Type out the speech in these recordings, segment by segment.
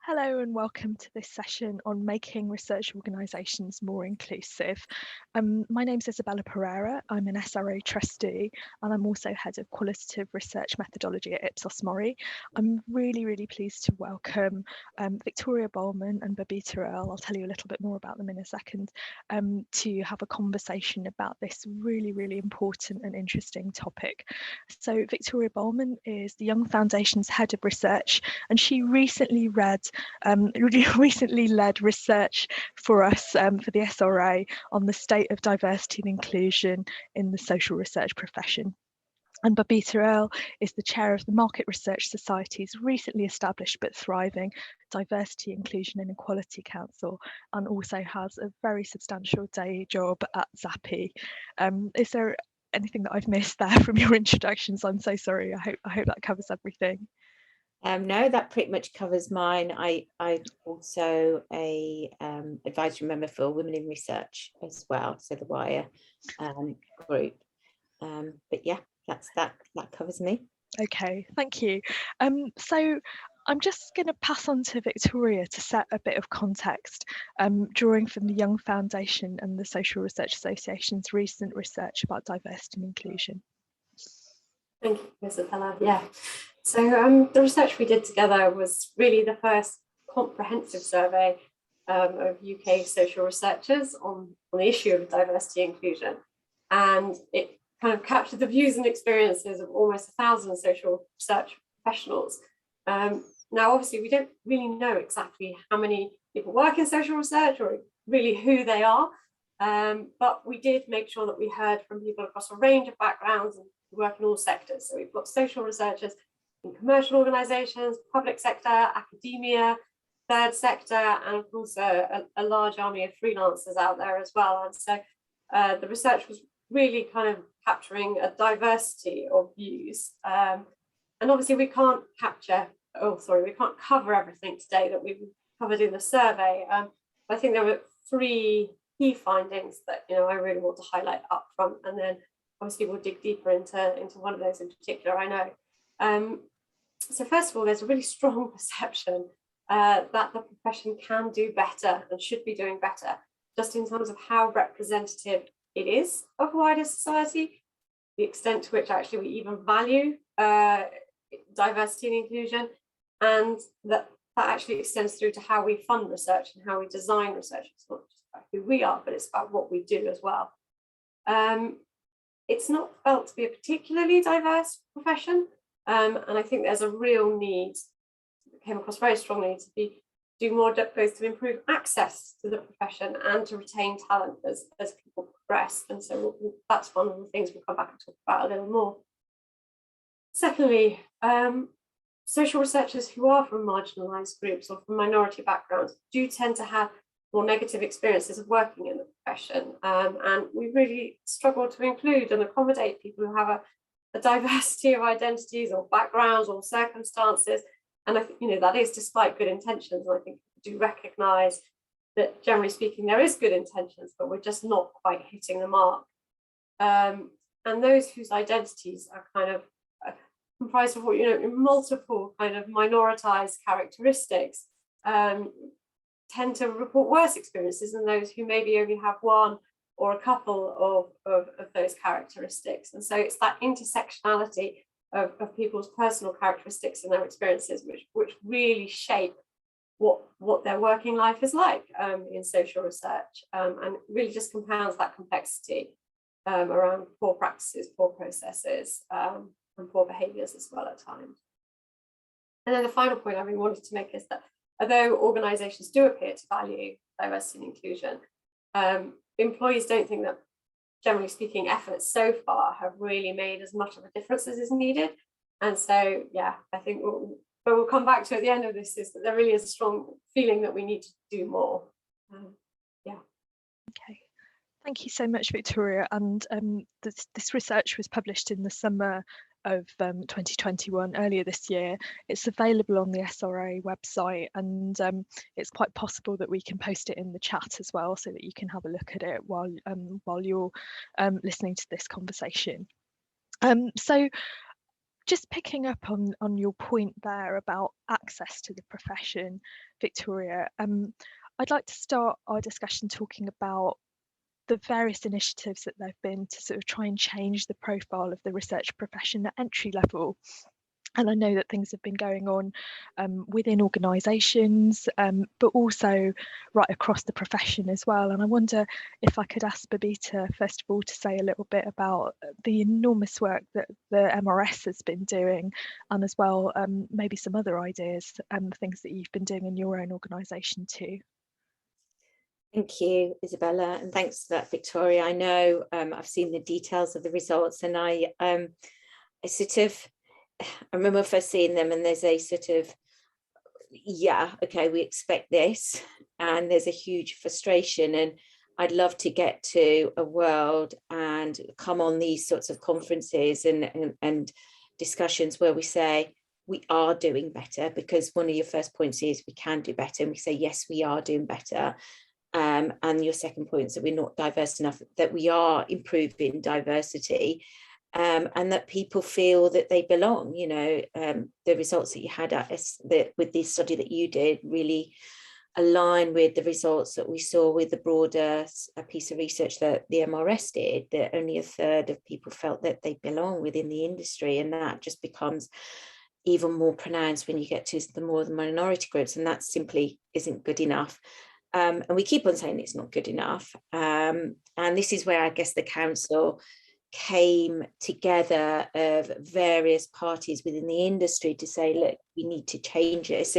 Hello and welcome to this session on making research organisations more inclusive. My name is Isabella Pereira. I'm an SRA trustee and I'm also head of qualitative research methodology at Ipsos MORI. I'm really pleased to welcome Victoria Boelman and Babita Earle. I'll tell you a little bit more about them in a second, to have a conversation about this really important and interesting topic. So Victoria Boelman is the Young Foundation's head of research, and she recently led research for us for the SRA on the state of diversity and inclusion in the social research profession. And Babita Earle is the chair of the Market Research Society's recently established but thriving Diversity, Inclusion and Equality Council, and also has a very substantial day job at ZAPI. Is there anything that I've missed there from your introductions? I'm so sorry. I hope that covers everything. No, that pretty much covers mine. I'm also a advisory member for Women in Research as well, so the WIRE group. But yeah, that covers me. Okay, thank you. So I'm just going to pass on to Victoria to set a bit of context, drawing from the Young Foundation and the Social Research Association's recent research about diversity and inclusion. Thank you, Isabella. Yeah. So the research we did together was really the first comprehensive survey of UK social researchers on the issue of diversity and inclusion. And it kind of captured the views and experiences of almost 1,000 social research professionals. Now, obviously, we don't really know exactly how many people work in social research or really who they are, but we did make sure that we heard from people across a range of backgrounds and work in all sectors. So we've got social researchers in commercial organisations, public sector, academia, third sector, and of course a large army of freelancers out there as well. And so the research was really kind of capturing a diversity of views. And obviously we can't cover everything today that we've covered in the survey. I think there were 3 key findings that I really want to highlight up front, and then obviously we'll dig deeper into one of those in particular, I know. So first of all, there's a really strong perception that the profession can do better and should be doing better, just in terms of how representative it is of wider society, the extent to which actually we even value diversity and inclusion, and that actually extends through to how we fund research and how we design research. It's not just about who we are, but it's about what we do as well. It's not felt to be a particularly diverse profession, and I think there's a real need, that came across very strongly, to do more both to improve access to the profession and to retain talent as people progress. And so that's one of the things we'll come back and talk about a little more. Secondly, social researchers who are from marginalised groups or from minority backgrounds do tend to have more negative experiences of working in the profession, and we really struggle to include and accommodate people who have a diversity of identities or backgrounds or circumstances, and I think that is despite good intentions. And I think we do recognise that generally speaking there is good intentions, but we're just not quite hitting the mark. And those whose identities are kind of comprised of multiple kind of minoritized characteristics tend to report worse experiences than those who maybe only have one or a couple of those characteristics. And so it's that intersectionality of people's personal characteristics and their experiences which really shape what their working life is like in social research, and really just compounds that complexity around poor practices, poor processes, and poor behaviours as well at times. And then the final point I really wanted to make is that although organisations do appear to value diversity and inclusion, employees don't think that, generally speaking, efforts so far have really made as much of a difference as is needed. And so, yeah, I think we'll come back to at the end of this is that there really is a strong feeling that we need to do more. Yeah. Okay. Thank you so much, Victoria. And this research was published in the summer of 2021, earlier this year. It's available on the SRA website, and it's quite possible that we can post it in the chat as well, so that you can have a look at it while you're listening to this conversation. So just picking up on your point there about access to the profession, Victoria, I'd like to start our discussion talking about the various initiatives that there have been to sort of try and change the profile of the research profession at entry level. And I know that things have been going on within organisations, but also right across the profession as well. And I wonder if I could ask Babita, first of all, to say a little bit about the enormous work that the MRS has been doing, and as well, maybe some other ideas and things that you've been doing in your own organisation too. Thank you, Isabella, and thanks for that, Victoria. I know I've seen the details of the results, and I remember first seeing them, and there's a sort of, yeah, okay, we expect this, and there's a huge frustration. And I'd love to get to a world and come on these sorts of conferences and discussions where we say we are doing better, because one of your first points is we can do better, and we say yes, we are doing better. And your second point is that we're not diverse enough, that we are improving diversity, and that people feel that they belong. You know, the results that you had with the study that you did really align with the results that we saw with the broader piece of research that the MRS did, that only a third of people felt that they belong within the industry. And that just becomes even more pronounced when you get to the more the minority groups, and that simply isn't good enough. And we keep on saying it's not good enough. And this is where I guess the council came together of various parties within the industry to say, look, we need to change this.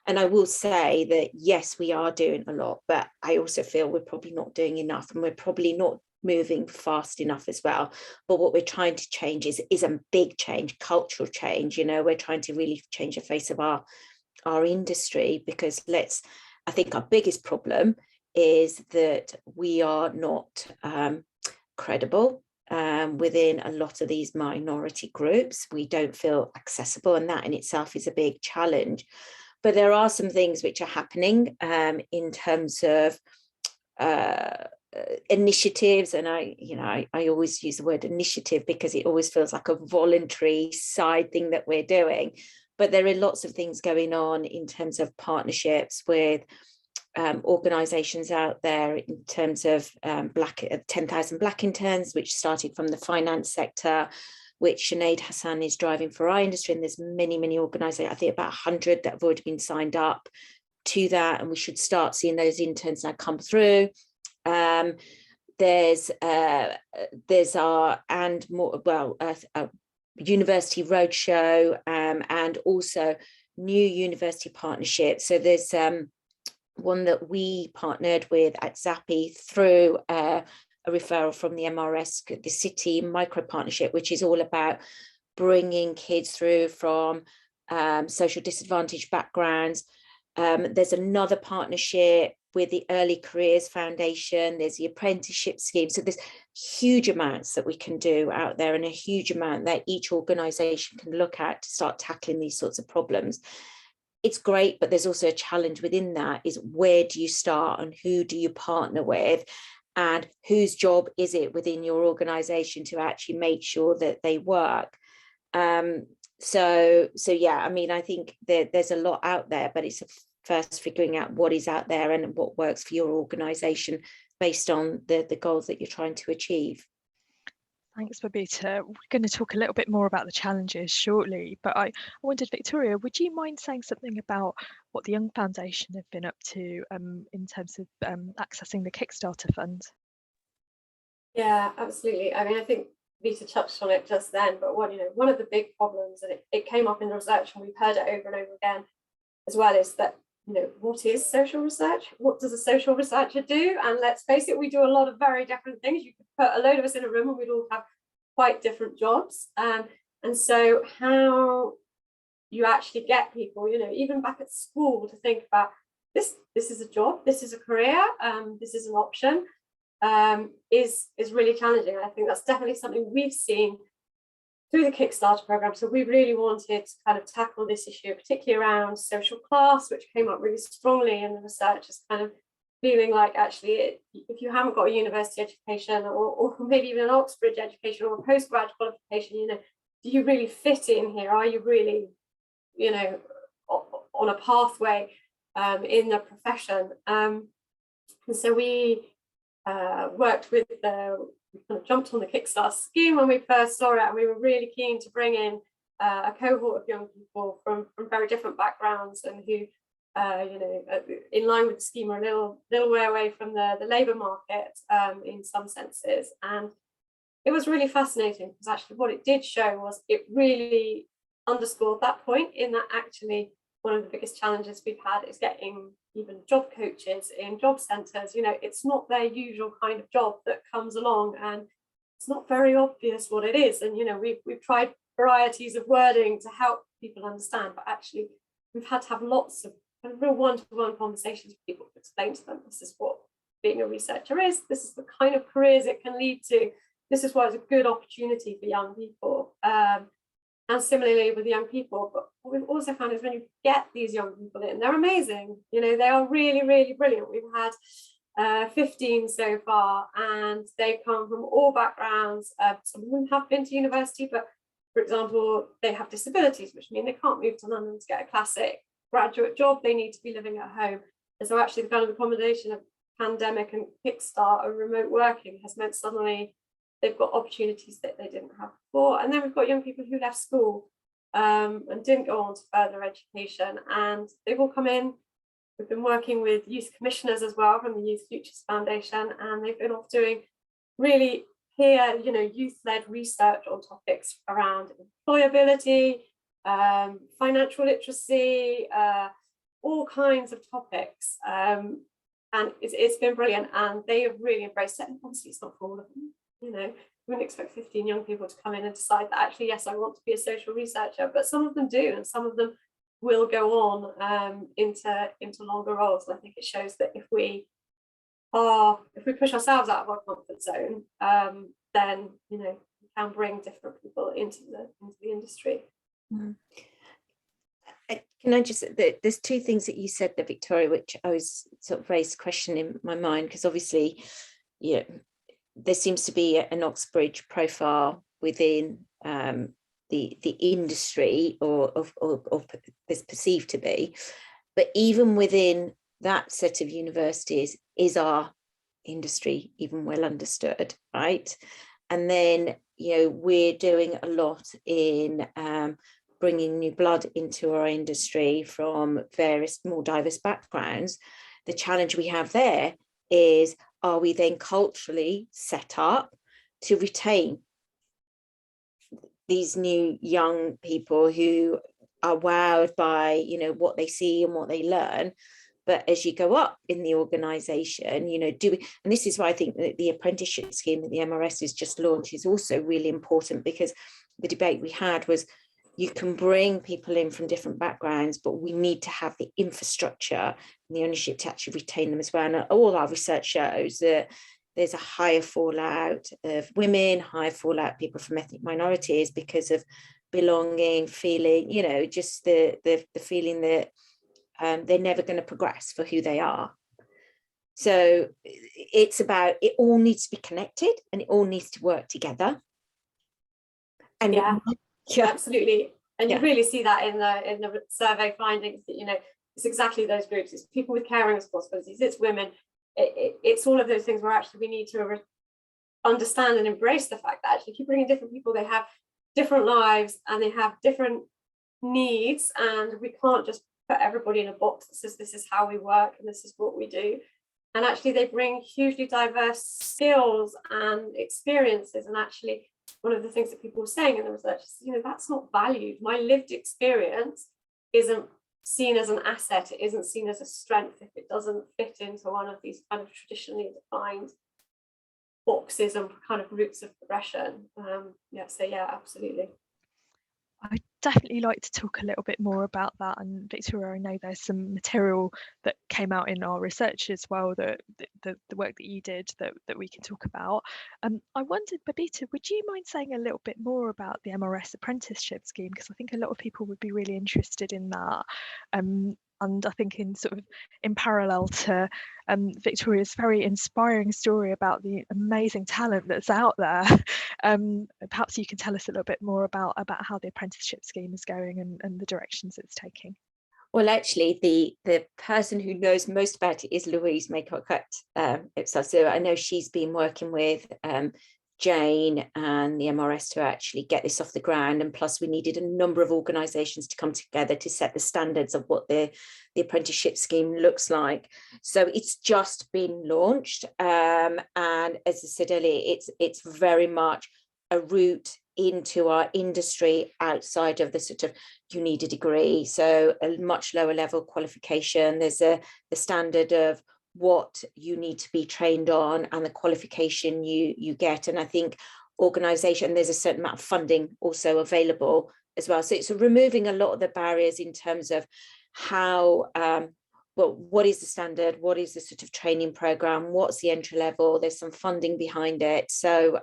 And I will say that, yes, we are doing a lot, but I also feel we're probably not doing enough, and we're probably not moving fast enough as well. But what we're trying to change is a big change, cultural change. You know, we're trying to really change the face of our industry, because I think our biggest problem is that we are not credible within a lot of these minority groups. We don't feel accessible, and that in itself is a big challenge. But there are some things which are happening in terms of initiatives, and I always use the word initiative because it always feels like a voluntary side thing that we're doing. But there are lots of things going on in terms of partnerships with organisations out there, in terms of 10,000 Black interns, which started from the finance sector, which Sinead Hassan is driving for our industry. And there's many, many organisations, I think about 100 that have already been signed up to that. And we should start seeing those interns now come through. There's our and more, well, a university roadshow, and also new university partnerships. So there's one that we partnered with at Zappi through a referral from the MRS, the City Micro Partnership, which is all about bringing kids through from social disadvantaged backgrounds. There's another partnership with the Early Careers Foundation. There's the apprenticeship scheme. So there's huge amounts that we can do out there, and a huge amount that each organisation can look at to start tackling these sorts of problems. It's great, but there's also a challenge within that, is where do you start and who do you partner with, and whose job is it within your organisation to actually make sure that they work. So yeah, I mean, I think there's a lot out there, but it's first figuring out what is out there and what works for your organisation based on the goals that you're trying to achieve. Thanks, Babita. We're going to talk a little bit more about the challenges shortly, but I wondered, Victoria, would you mind saying something about what the Young Foundation have been up to in terms of accessing the Kickstarter fund? Yeah, absolutely. I mean, I think Babita touched on it just then, but one of the big problems, and it came up in the research, and we've heard it over and over again as well, is that, what is social research? What does a social researcher do? And let's face it, we do a lot of very different things. You could put a load of us in a room and we'd all have quite different jobs. And so how you actually get people, even back at school, to think about this is a job, this is a career, this is an option, is really challenging. And I think that's definitely something we've seen through the Kickstarter program. So we really wanted to kind of tackle this issue, particularly around social class, which came up really strongly in the research, as kind of feeling like, actually, if you haven't got a university education, or maybe even an Oxbridge education or a postgrad qualification, do do you really fit in here? Are you really, you know, on a pathway in the profession? And so we worked with we kind of jumped on the Kickstarter scheme when we first saw it, and we were really keen to bring in a cohort of young people from very different backgrounds, and who, you know, in line with the scheme, are a little way away from the labour market in some senses. And it was really fascinating, because actually what it did show was it really underscored that point, in that actually one of the biggest challenges we've had is getting even job coaches in job centres. You know, it's not their usual kind of job that comes along, and it's not very obvious what it is. And, you know, we've tried varieties of wording to help people understand, but actually we've had to have lots of kind of real one-to-one conversations with people to explain to them, this is what being a researcher is, this is the kind of careers it can lead to, this is why it's a good opportunity for young people. And similarly with young people, but what we've also found is when you get these young people in, they're amazing. You know, they are really, really brilliant. We've had 15 so far, and they come from all backgrounds. Some of them have been to university, but for example, they have disabilities, which mean they can't move to London to get a classic graduate job. They need to be living at home. And so actually the kind of accommodation of pandemic and Kickstarter remote working has meant suddenly they've got opportunities that they didn't have before. And then we've got young people who left school and didn't go on to further education, and they've all come in. We've been working with youth commissioners as well from the Youth Futures Foundation, and they've been off doing really peer, you know, youth-led research on topics around employability, financial literacy, all kinds of topics. And it's been brilliant, and they have really embraced it. And obviously it's not for all of them. You know, we wouldn't expect 15 young people to come in and decide that actually, yes, I want to be a social researcher, but some of them do, and some of them will go on into longer roles. And I think it shows that if we push ourselves out of our comfort zone, then, you know, we can bring different people into the industry. Mm. Can I just, there's two things that you said there, Victoria, which I was sort of raised a question in my mind, because obviously, yeah, there seems to be an Oxbridge profile within the industry, or there's perceived to be, but even within that set of universities, is our industry even well understood, right? And then, you know, we're doing a lot in bringing new blood into our industry from various more diverse backgrounds. The challenge we have there is, are we then culturally set up to retain these new young people who are wowed by, you know, what they see and what they learn? But as you go up in the organisation, you know, and this is why I think that the apprenticeship scheme that the MRS has just launched is also really important, because the debate we had was, you can bring people in from different backgrounds, but we need to have the infrastructure and the ownership to actually retain them as well. And all our research shows that there's a higher fallout of women, higher fallout of people from ethnic minorities, because of belonging, feeling, you know, just the feeling that they're never going to progress for who they are. So it's about, it all needs to be connected and it all needs to work together. And yeah, absolutely. And you really see that in the survey findings, that, you know, it's exactly those groups. It's people with caring responsibilities, it's women, it's all of those things where actually we need to understand and embrace the fact that actually if you bring in different people, they have different lives and they have different needs, and we can't just put everybody in a box that says this is how we work and this is what we do. And actually they bring hugely diverse skills and experiences, and actually one of the things that people were saying in the research is, you know, that's not valued. My lived experience isn't seen as an asset, it isn't seen as a strength if it doesn't fit into one of these kind of traditionally defined boxes and kind of routes of progression. So yeah, absolutely. I'd definitely like to talk a little bit more about that. And Victoria, I know there's some material that came out in our research as well, that the work that you did that we can talk about. I wondered, Babita, would you mind saying a little bit more about the MRS apprenticeship scheme? Because I think a lot of people would be really interested in that. and I think in sort of in parallel to Victoria's very inspiring story about the amazing talent that's out there, perhaps you can tell us a little bit more about how the apprenticeship scheme is going and the directions it's taking. Well, actually, the person who knows most about it is Louise Maycock at Ipsos. So I know she's been working with Jane and the MRS to actually get this off the ground. And plus, we needed a number of organisations to come together to set the standards of what the apprenticeship scheme looks like. So it's just been launched. And as I said earlier, it's very much a route into our industry outside of the sort of you need a degree, so a much lower level qualification. There's the standard of what you need to be trained on and the qualification you get, and I think organisation, there's a certain amount of funding also available as well. So it's removing a lot of the barriers in terms of how well, what is the standard, what is the sort of training program, what's the entry level, there's some funding behind it. So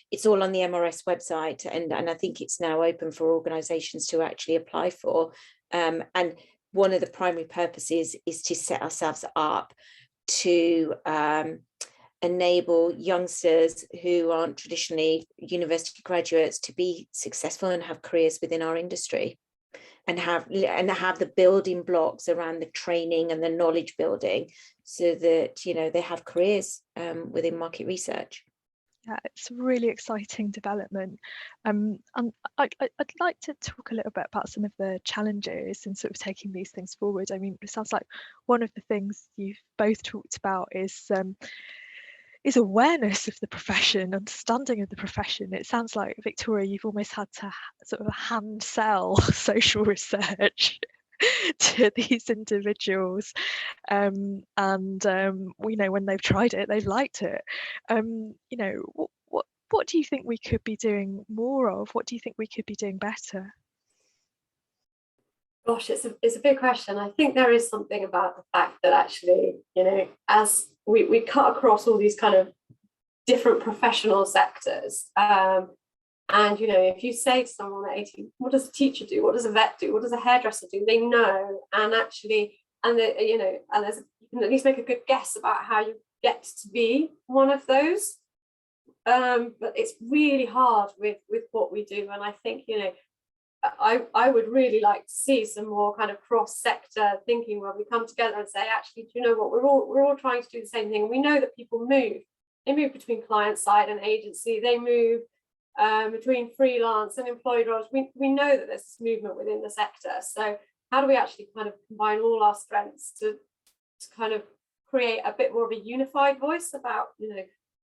it's all on the MRS website, and I think it's now open for organisations to actually apply for. And one of the primary purposes is to set ourselves up to enable youngsters who aren't traditionally university graduates to be successful and have careers within our industry, and have the building blocks around the training and the knowledge building, so that they have careers within market research. Yeah, it's a really exciting development. And I'd like to talk a little bit about some of the challenges in sort of taking these things forward. I mean, it sounds like one of the things you've both talked about is awareness of the profession, understanding of the profession. It sounds like, Victoria, you've almost had to sort of hand sell social research to these individuals, and we know when they've tried it, they've liked it. What do you think we could be doing more of? What do you think we could be doing better? Gosh, it's a big question. I think there is something about the fact that actually, as we cut across all these kind of different professional sectors, and if you say to someone at 18, what does a teacher do? What does a vet do? What does a hairdresser do? They know, and actually, and you can at least make a good guess about how you get to be one of those. But it's really hard with what we do, and I think I would really like to see some more kind of cross-sector thinking where we come together and say, actually, do you know what, we're all trying to do the same thing. We know that people move. They move between client side and agency. They move between freelance and employed roles. We know that there's this movement within the sector. So how do we actually kind of combine all our strengths to kind of create a bit more of a unified voice about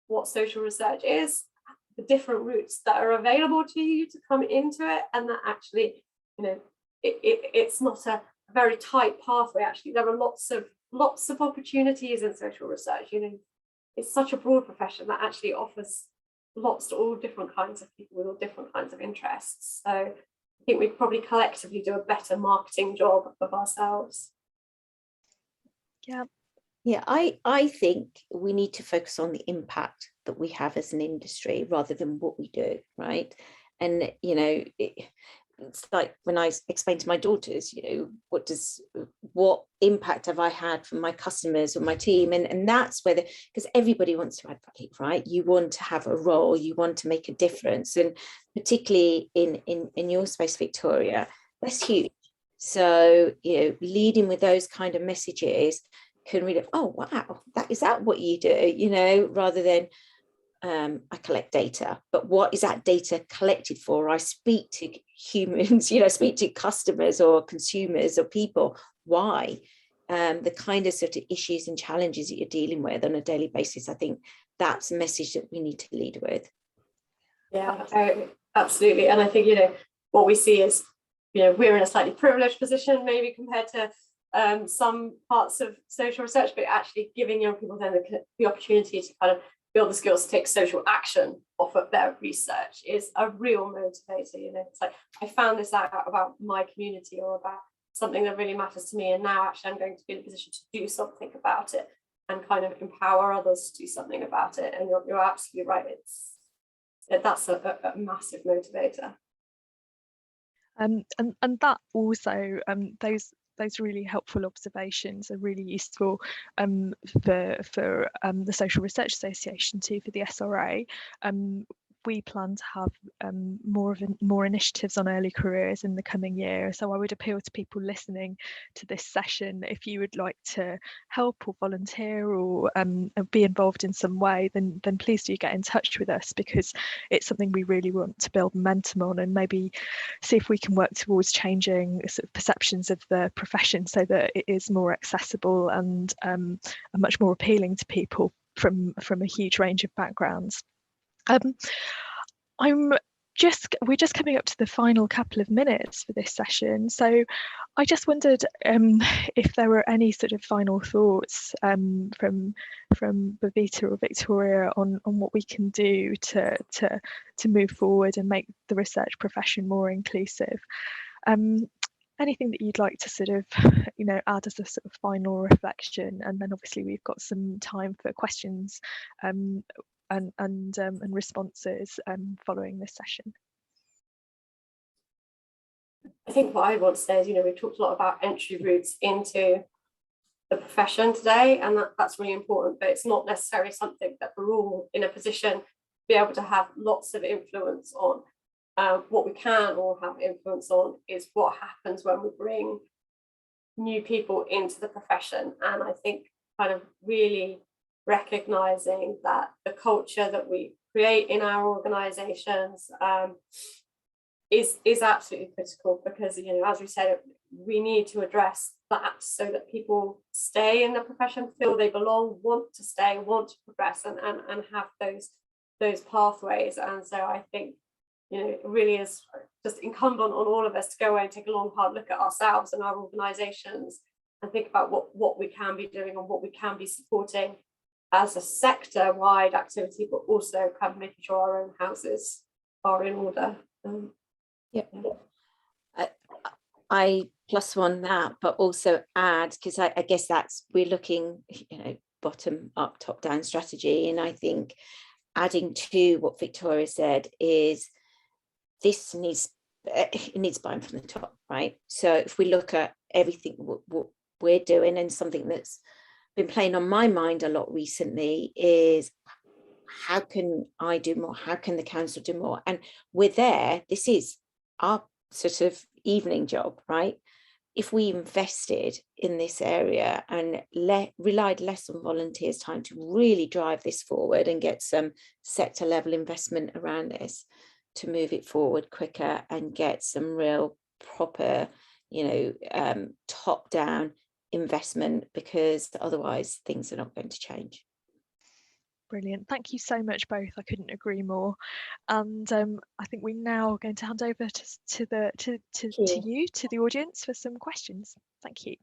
what social research is, the different routes that are available to you to come into it, and that actually, it's not a very tight pathway. Actually, there are lots of opportunities in social research. It's such a broad profession that actually offers lots to all different kinds of people with all different kinds of interests. So I think we probably collectively do a better marketing job of ourselves. Yeah, I think we need to focus on the impact that we have as an industry rather than what we do, right? And it's like when I explain to my daughters, what impact have I had from my customers or my team? And that's where because everybody wants to add value, right? You want to have a role, you want to make a difference, and particularly in your space, Victoria, that's huge. So leading with those kind of messages can really, oh wow, is that what you do? Rather than I collect data, but what is that data collected for? I speak to humans, speak to customers or consumers or people. Why? The kind of sort of issues and challenges that you're dealing with on a daily basis. I think that's a message that we need to lead with. Yeah, absolutely. And I think what we see is we're in a slightly privileged position maybe compared to some parts of social research, but actually giving young people then the opportunity to kind of build the skills to take social action off of their research is a real motivator. It's like, I found this out about my community or about something that really matters to me, and now actually I'm going to be in a position to do something about it and kind of empower others to do something about it. And you're absolutely right, that's a massive motivator. And that also those those really helpful observations are really useful for the Social Research Association too, for the SRA. We plan to have more initiatives on early careers in the coming year. So I would appeal to people listening to this session, if you would like to help or volunteer or be involved in some way, then please do get in touch with us, because it's something we really want to build momentum on, and maybe see if we can work towards changing sort of perceptions of the profession so that it is more accessible and much more appealing to people from a huge range of backgrounds. We're just coming up to the final couple of minutes for this session, so I just wondered if there were any sort of final thoughts from Babita or Victoria on what we can do to move forward and make the research profession more inclusive. Anything that you'd like to sort of add as a sort of final reflection, and then obviously we've got some time for questions and responses following this session. I think what I want to say is, we've talked a lot about entry routes into the profession today, and that's really important, but it's not necessarily something that we're all in a position to be able to have lots of influence on. What we can all have influence on is what happens when we bring new people into the profession. And I think kind of really recognizing that the culture that we create in our organizations is absolutely critical, because as we said, we need to address that so that people stay in the profession, feel they belong, want to stay, want to progress, and have those pathways. And so I think it really is just incumbent on all of us to go away and take a long hard look at ourselves and our organizations and think about what we can be doing and what we can be supporting as a sector-wide activity, but also kind of making sure our own houses are in order. I plus one that, but also add, because I guess we're looking, bottom up, top down strategy, and I think adding to what Victoria said is this needs buying from the top, right? So if we look at everything what we're doing, and something that's been playing on my mind a lot recently is, how can I do more? How can the council do more? And we're there. This is our sort of evening job, right? If we invested in this area and relied less on volunteers' time to really drive this forward and get some sector level investment around this to move it forward quicker and get some real proper, top down investment, because otherwise things are not going to change. Brilliant. Thank you so much both. I couldn't agree more. And I think we're now going to hand over to the audience for some questions. Thank you.